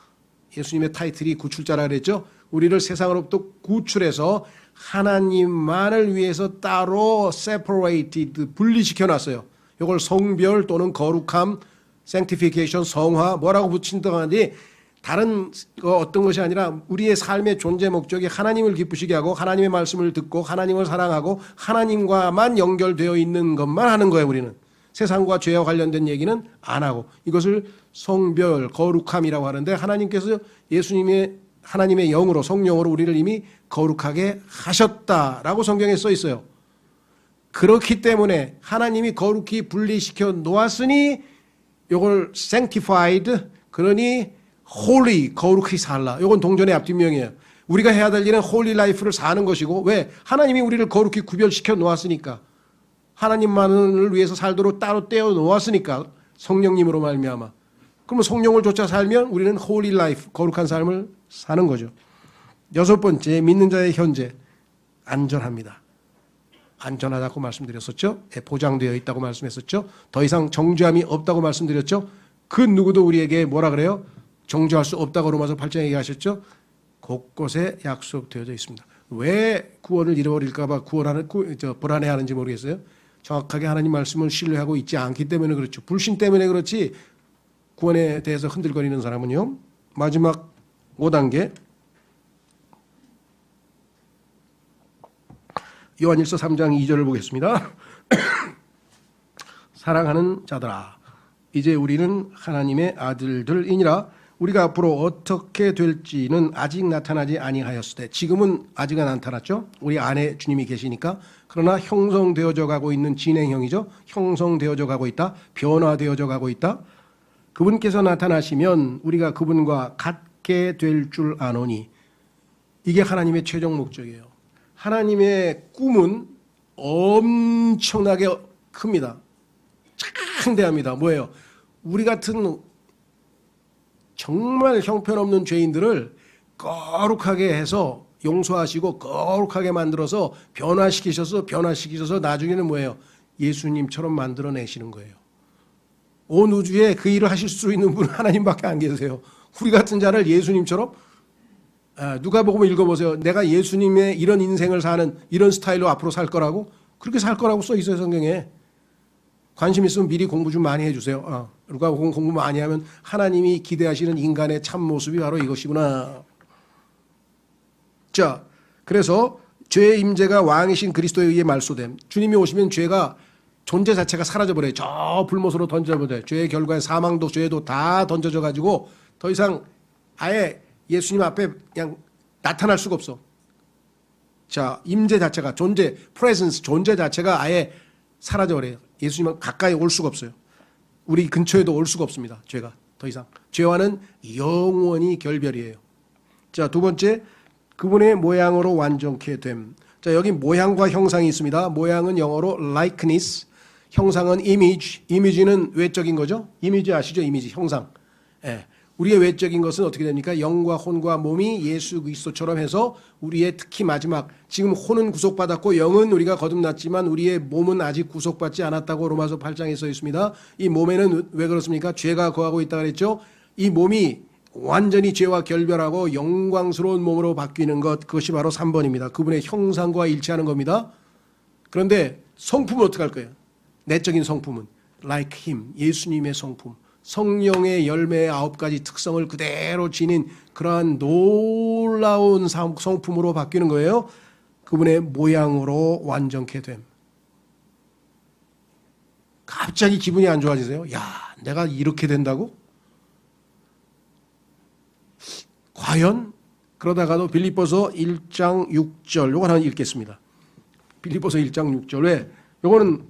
예수님의 타이틀이 구출자라 그랬죠. 우리를 세상으로부터 구출해서 하나님만을 위해서 따로 separated 분리시켜 놨어요. 이걸 성별 또는 거룩함, sanctification, 성화 뭐라고 붙인다고 하는데 다른 어떤 것이 아니라 우리의 삶의 존재 목적이 하나님을 기쁘시게 하고 하나님의 말씀을 듣고 하나님을 사랑하고 하나님과만 연결되어 있는 것만 하는 거예요. 우리는 세상과 죄와 관련된 얘기는 안 하고, 이것을 성별, 거룩함이라고 하는데, 하나님께서 하나님의 영으로, 성령으로 우리를 이미 거룩하게 하셨다라고 성경에 써 있어요. 그렇기 때문에 하나님이 거룩히 분리시켜 놓았으니 이걸 sanctified, 그러니 holy, 거룩히 살라. 이건 동전의 앞뒷면이에요. 우리가 해야 될 일은 holy life를 사는 것이고, 왜? 하나님이 우리를 거룩히 구별시켜 놓았으니까, 하나님만을 위해서 살도록 따로 떼어 놓았으니까, 성령님으로 말미암아. 그러면 성령을 쫓아 살면 우리는 holy life, 거룩한 삶을 사는 거죠. 여섯 번째, 믿는 자의 현재, 안전합니다. 안전하다고 말씀드렸었죠. 보장되어 있다고 말씀했었죠. 더 이상 정죄함이 없다고 말씀드렸죠. 그 누구도 우리에게 뭐라 그래요? 정죄할 수 없다고 로마서 8장에 얘기하셨죠. 곳곳에 약속되어져 있습니다. 왜 구원을 잃어버릴까 봐 불안해하는지 모르겠어요. 정확하게 하나님 말씀을 신뢰하고 있지 않기 때문에 그렇죠. 불신 때문에 그렇지, 구원에 대해서 흔들거리는 사람은요. 마지막 5단계, 요한일서 3장 2절을 보겠습니다. 사랑하는 자들아, 이제 우리는 하나님의 아들들이니라. 우리가 앞으로 어떻게 될지는 아직 나타나지 아니하였으되, 지금은 아직 안 나타났죠. 우리 안에 주님이 계시니까. 그러나 형성되어져 가고 있는 진행형이죠. 형성되어져 가고 있다, 변화되어져 가고 있다. 그분께서 나타나시면 우리가 그분과 같게 될 줄 아노니. 이게 하나님의 최종 목적이에요. 하나님의 꿈은 엄청나게 큽니다. 창대합니다. 뭐예요? 우리 같은 정말 형편없는 죄인들을 거룩하게 해서 용서하시고 거룩하게 만들어서 변화시키셔서 나중에는 뭐예요? 예수님처럼 만들어내시는 거예요. 온 우주에 그 일을 하실 수 있는 분은 하나님밖에 안 계세요. 우리 같은 자를 예수님처럼, 누가복음 읽어보세요. 내가 예수님의 이런 인생을 사는 이런 스타일로 앞으로 살 거라고, 그렇게 살 거라고 써 있어요, 성경에. 관심 있으면 미리 공부 좀 많이 해주세요. 누가복음 공부 많이 하면 하나님이 기대하시는 인간의 참 모습이 바로 이것이구나. 자, 그래서 죄의 임재가 왕이신 그리스도에 의해 말소됨. 주님이 오시면 죄가, 존재 자체가 사라져버려요. 저 불못으로 던져버려요. 죄의 결과에 사망도 죄도 다 던져져 가지고 더 이상 아예 예수님 앞에 그냥 나타날 수가 없어. 자, 임재 자체가, 존재, presence, 존재 자체가 아예 사라져버려요. 예수님은 가까이 올 수가 없어요. 우리 근처에도 올 수가 없습니다. 죄가 더 이상. 죄와는 영원히 결별이에요. 자, 두 번째, 그분의 모양으로 완전케 됨. 자, 여기 모양과 형상이 있습니다. 모양은 영어로 likeness, 형상은 image. 이미지는 외적인 거죠. 이미지 아시죠? 이미지, 형상. 예. 우리의 외적인 것은 어떻게 됩니까? 영과 혼과 몸이 예수 그리스도처럼 해서 우리의 특히 마지막, 지금 혼은 구속받았고 영은 우리가 거듭났지만 우리의 몸은 아직 구속받지 않았다고 로마서 8장에 써 있습니다. 이 몸에는 왜 그렇습니까? 죄가 거하고 있다 그랬죠. 이 몸이 완전히 죄와 결별하고 영광스러운 몸으로 바뀌는 것, 그것이 바로 3번입니다. 그분의 형상과 일치하는 겁니다. 그런데 성품은 어떻게 할 거예요? 내적인 성품은 like him, 예수님의 성품, 성령의 열매의 9가지 특성을 그대로 지닌 그러한 놀라운 성품으로 바뀌는 거예요. 그분의 모양으로 완전케 됨. 갑자기 기분이 안 좋아지세요? 야, 내가 이렇게 된다고? 과연? 그러다가도 빌립보서 1장 6절, 요거 하나 읽겠습니다. 빌립보서 1장 6절. 왜? 요거는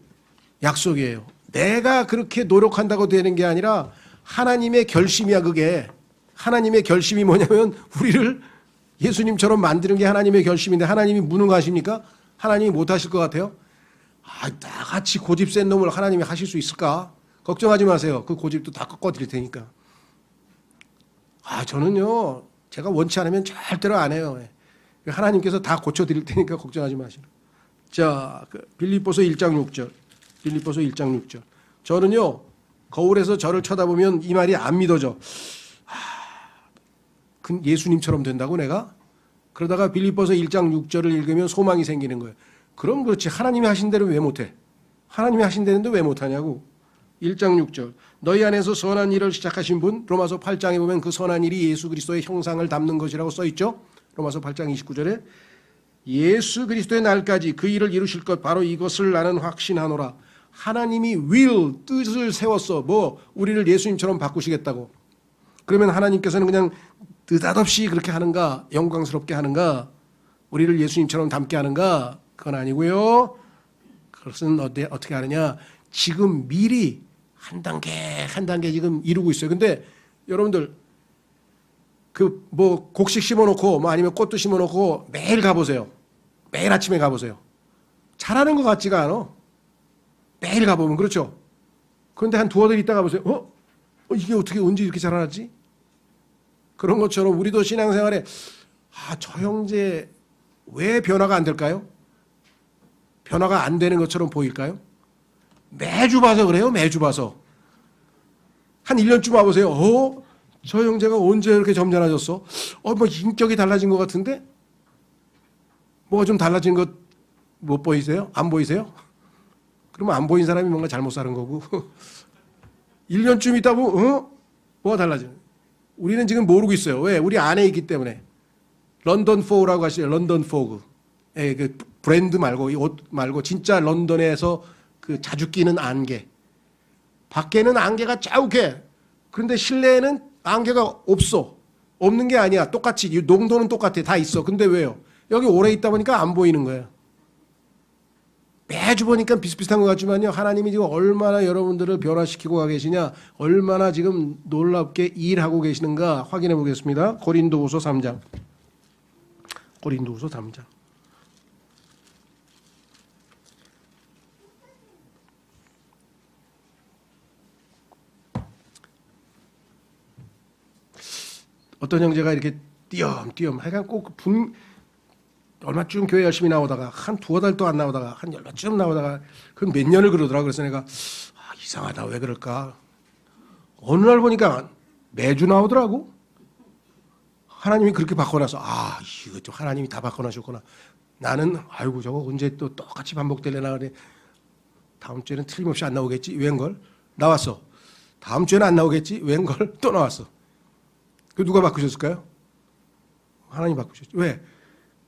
약속이에요. 내가 그렇게 노력한다고 되는 게 아니라 하나님의 결심이야. 그게 하나님의 결심이 뭐냐면 우리를 예수님처럼 만드는 게 하나님의 결심인데, 하나님이 무능하십니까? 하나님이 못하실 것 같아요? 나같이 고집 센 놈을 하나님이 하실 수 있을까? 걱정하지 마세요. 그 고집도 다 꺾어드릴 테니까. 저는요, 제가 원치 않으면 절대로 안 해요. 하나님께서 다 고쳐드릴 테니까 걱정하지 마시고. 자, 빌립보서 1장 6절. 빌립보서 1장 6절. 저는요, 거울에서 저를 쳐다보면 이 말이 안 믿어져. 예수님처럼 된다고 내가? 그러다가 빌립보서 1장 6절을 읽으면 소망이 생기는 거예요. 그럼 그렇지, 하나님이 하신 대로 왜 못해? 하나님이 하신 대로인데 왜 못하냐고. 1장 6절. 너희 안에서 선한 일을 시작하신 분, 로마서 8장에 보면 그 선한 일이 예수 그리스도의 형상을 담는 것이라고 써 있죠. 로마서 8장 29절에 예수 그리스도의 날까지 그 일을 이루실 것 바로 이것을 나는 확신하노라. 하나님이 will, 뜻을 세웠어. 우리를 예수님처럼 바꾸시겠다고. 그러면 하나님께서는 그냥 느닷없이 그렇게 하는가, 영광스럽게 하는가, 우리를 예수님처럼 닮게 하는가? 그건 아니고요. 그것은 어떻게 하느냐? 지금 미리 한 단계 한 단계 지금 이루고 있어요. 근데 여러분들 곡식 심어놓고 아니면 꽃도 심어놓고 매일 가보세요. 매일 아침에 가보세요. 잘하는 것 같지가 않아. 매일 가보면 그렇죠. 그런데 한 두어 달 있다 가보세요. 이게 어떻게 언제 이렇게 자라났지? 그런 것처럼 우리도 신앙생활에 저 형제 왜 변화가 안 될까요? 변화가 안 되는 것처럼 보일까요? 매주 봐서 그래요. 매주 봐서. 한 1년쯤 와보세요. 저 형제가 언제 이렇게 점잖아졌어? 인격이 달라진 것 같은데? 뭐가 좀 달라진 것 못 보이세요? 안 보이세요? 그러면 안 보인 사람이 뭔가 잘못 사는 거고 1년쯤 있다 보면 뭐가 달라져요? 우리는 지금 모르고 있어요. 왜? 우리 안에 있기 때문에. 런던 포그라고 하시죠. 런던 포그. 그 브랜드 말고 이 옷 말고 진짜 런던에서 그 자주 끼는 안개. 밖에는 안개가 자욱해. 그런데 실내에는 안개가 없어. 없는 게 아니야. 똑같이 농도는 똑같아. 다 있어. 근데 왜요? 여기 오래 있다 보니까 안 보이는 거예요. 매주 보니까 비슷비슷한 것 같지만요. 하나님이 지금 얼마나 여러분들을 변화시키고 가 계시냐, 얼마나 지금 놀랍게 일하고 계시는가 확인해 보겠습니다. 고린도후서 3장. 고린도후서 3장. 어떤 형제가 이렇게 띄엄띄엄 하여간 꼭 얼마쯤 교회 열심히 나오다가 한 두어 달도 안 나오다가 한 얼마쯤 나오다가 그건 몇 년을 그러더라고요. 그래서 내가 이상하다. 왜 그럴까? 어느 날 보니까 매주 나오더라고. 하나님이 그렇게 바꿔놔서 이거 좀 하나님이 다 바꿔놔셨구나. 나는 아이고 저거 언제 또 똑같이 반복되려나 그래. 다음 주에는 틀림없이 안 나오겠지. 웬걸? 나왔어. 다음 주에는 안 나오겠지. 웬걸? 또 나왔어. 그 누가 바꾸셨을까요? 하나님 바꾸셨죠. 왜?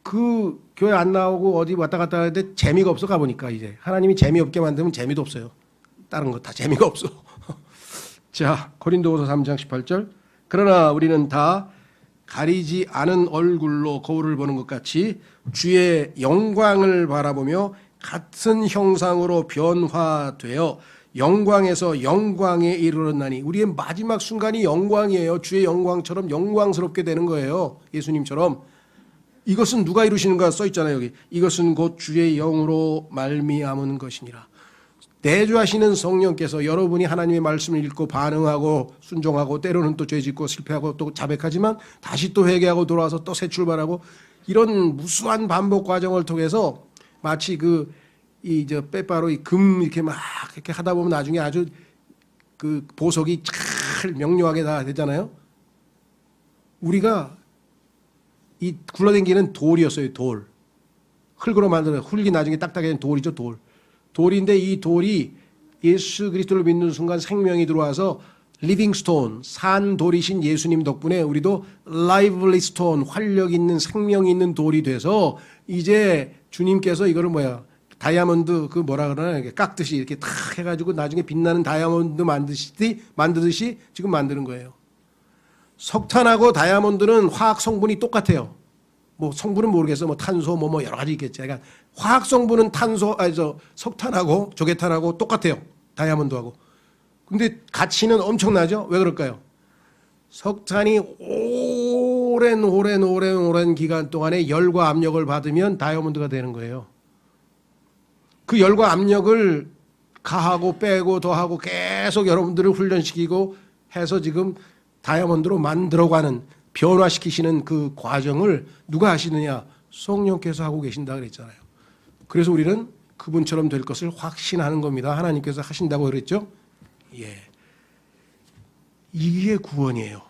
그 교회 안 나오고 어디 왔다 갔다 하는데 재미가 없어 가보니까 이제 하나님이 재미없게 만들면 재미도 없어요. 다른 거 다 재미가 없어. 자, 고린도후서 3장 18절. 그러나 우리는 다 가리지 않은 얼굴로 거울을 보는 것 같이 주의 영광을 바라보며 같은 형상으로 변화되어 영광에서 영광에 이르렀나니. 우리의 마지막 순간이 영광이에요. 주의 영광처럼 영광스럽게 되는 거예요. 예수님처럼. 이것은 누가 이루시는가 써 있잖아요. 여기. 이것은 곧 주의 영으로 말미암은 것이니라. 내주하시는 성령께서 여러분이 하나님의 말씀을 읽고 반응하고 순종하고 때로는 또 죄짓고 실패하고 또 자백하지만 다시 또 회개하고 돌아와서 또 새 출발하고 이런 무수한 반복 과정을 통해서 마치 빼바로 금 이렇게 막 이렇게 하다 보면 나중에 아주 그 보석이 잘 명료하게 다 되잖아요. 우리가 이 굴러다니는 돌이었어요. 돌. 흙으로 만드는 흙이 나중에 딱딱해진 돌이죠. 돌. 돌인데 이 돌이 예수 그리스도를 믿는 순간 생명이 들어와서 리빙 스톤, 산 돌이신 예수님 덕분에 우리도 라이블리 스톤, 활력 있는 생명 있는 돌이 돼서 이제 주님께서 이거를 다이아몬드 뭐라 그러나 이렇게 깎듯이 이렇게 탁 해가지고 나중에 빛나는 다이아몬드 만드듯이 지금 만드는 거예요. 석탄하고 다이아몬드는 화학 성분이 똑같아요. 성분은 모르겠어. 탄소 여러 가지 있겠지. 그러니까 화학 성분은 석탄하고 조개탄하고 똑같아요. 다이아몬드하고. 근데 가치는 엄청나죠? 왜 그럴까요? 석탄이 오랜 기간 동안에 열과 압력을 받으면 다이아몬드가 되는 거예요. 그 열과 압력을 가하고 빼고 더하고 계속 여러분들을 훈련시키고 해서 지금 다이아몬드로 만들어가는 변화시키시는 그 과정을 누가 하시느냐? 성령께서 하고 계신다 그랬잖아요. 그래서 우리는 그분처럼 될 것을 확신하는 겁니다. 하나님께서 하신다고 그랬죠? 예. 이게 구원이에요.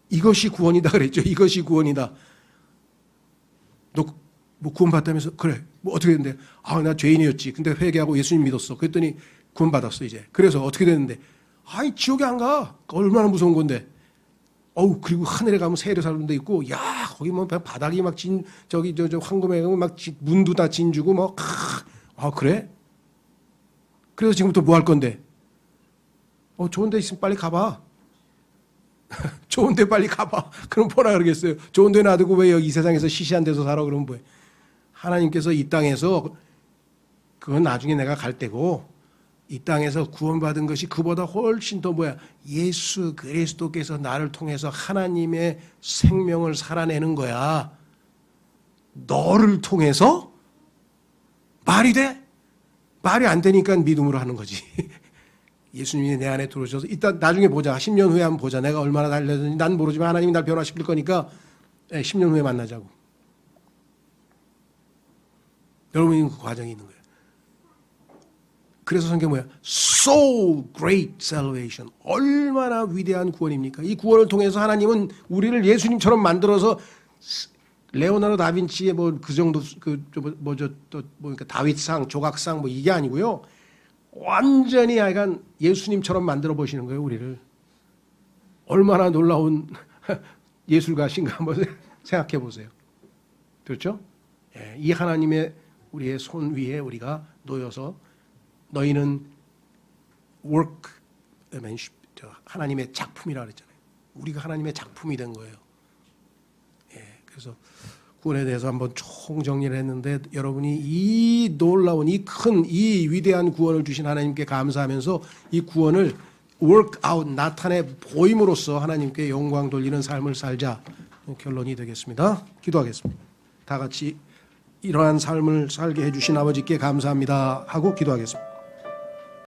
이것이 구원이다 그랬죠? 이것이 구원이다. 너 구원받다면서? 그래. 어떻게 했는데? 나 죄인이었지. 근데 회개하고 예수님 믿었어. 그랬더니 구원받았어 이제. 그래서 어떻게 됐는데? 아이 지옥에 안 가. 얼마나 무서운 건데. 그리고 하늘에 가면 세례 사람도 있고, 야 거기 뭐 바닥이 막 저기 저 황금에 가면 막 문도 다 진주고 뭐, 그래? 그래서 지금부터 뭐 할 건데? 좋은 데 있으면 빨리 가봐. 좋은 데 빨리 가봐. 그럼 뭐라 그러겠어요? 좋은 데 놔두고 왜 여기 이 세상에서 시시한 데서 살아? 그러면 뭐해? 하나님께서 이 땅에서 그건 나중에 내가 갈 때고, 이 땅에서 구원받은 것이 그보다 훨씬 더 예수 그리스도께서 나를 통해서 하나님의 생명을 살아내는 거야. 너를 통해서? 말이 돼? 말이 안 되니까 믿음으로 하는 거지. 예수님이 내 안에 들어오셔서 일단 나중에 보자. 10년 후에 한번 보자. 내가 얼마나 달려든지 난 모르지만 하나님이 날 변화시킬 거니까 10년 후에 만나자고. 여러분이 그 과정이 있는 거예요. 그래서 성경 뭐야? So great salvation. 얼마나 위대한 구원입니까? 이 구원을 통해서 하나님은 우리를 예수님처럼 만들어서 레오나르도 다빈치의 그 정도 그러니까 다윗상, 조각상 이게 아니고요. 완전히 약간 예수님처럼 만들어 보시는 거예요, 우리를. 얼마나 놀라운 예술가신가 한번 생각해 보세요. 그렇죠? 이 하나님의 우리의 손 위에 우리가 놓여서 너희는 workmanship, 하나님의 작품이라 그랬잖아요. 우리가 하나님의 작품이 된 거예요. 그래서 구원에 대해서 한번 총정리를 했는데 여러분이 이 놀라운 이 큰 이 위대한 구원을 주신 하나님께 감사하면서 이 구원을 work out 나타내 보임으로써 하나님께 영광 돌리는 삶을 살자, 결론이 되겠습니다. 기도하겠습니다. 다 같이 이러한 삶을 살게 해주신 아버지께 감사합니다 하고 기도하겠습니다.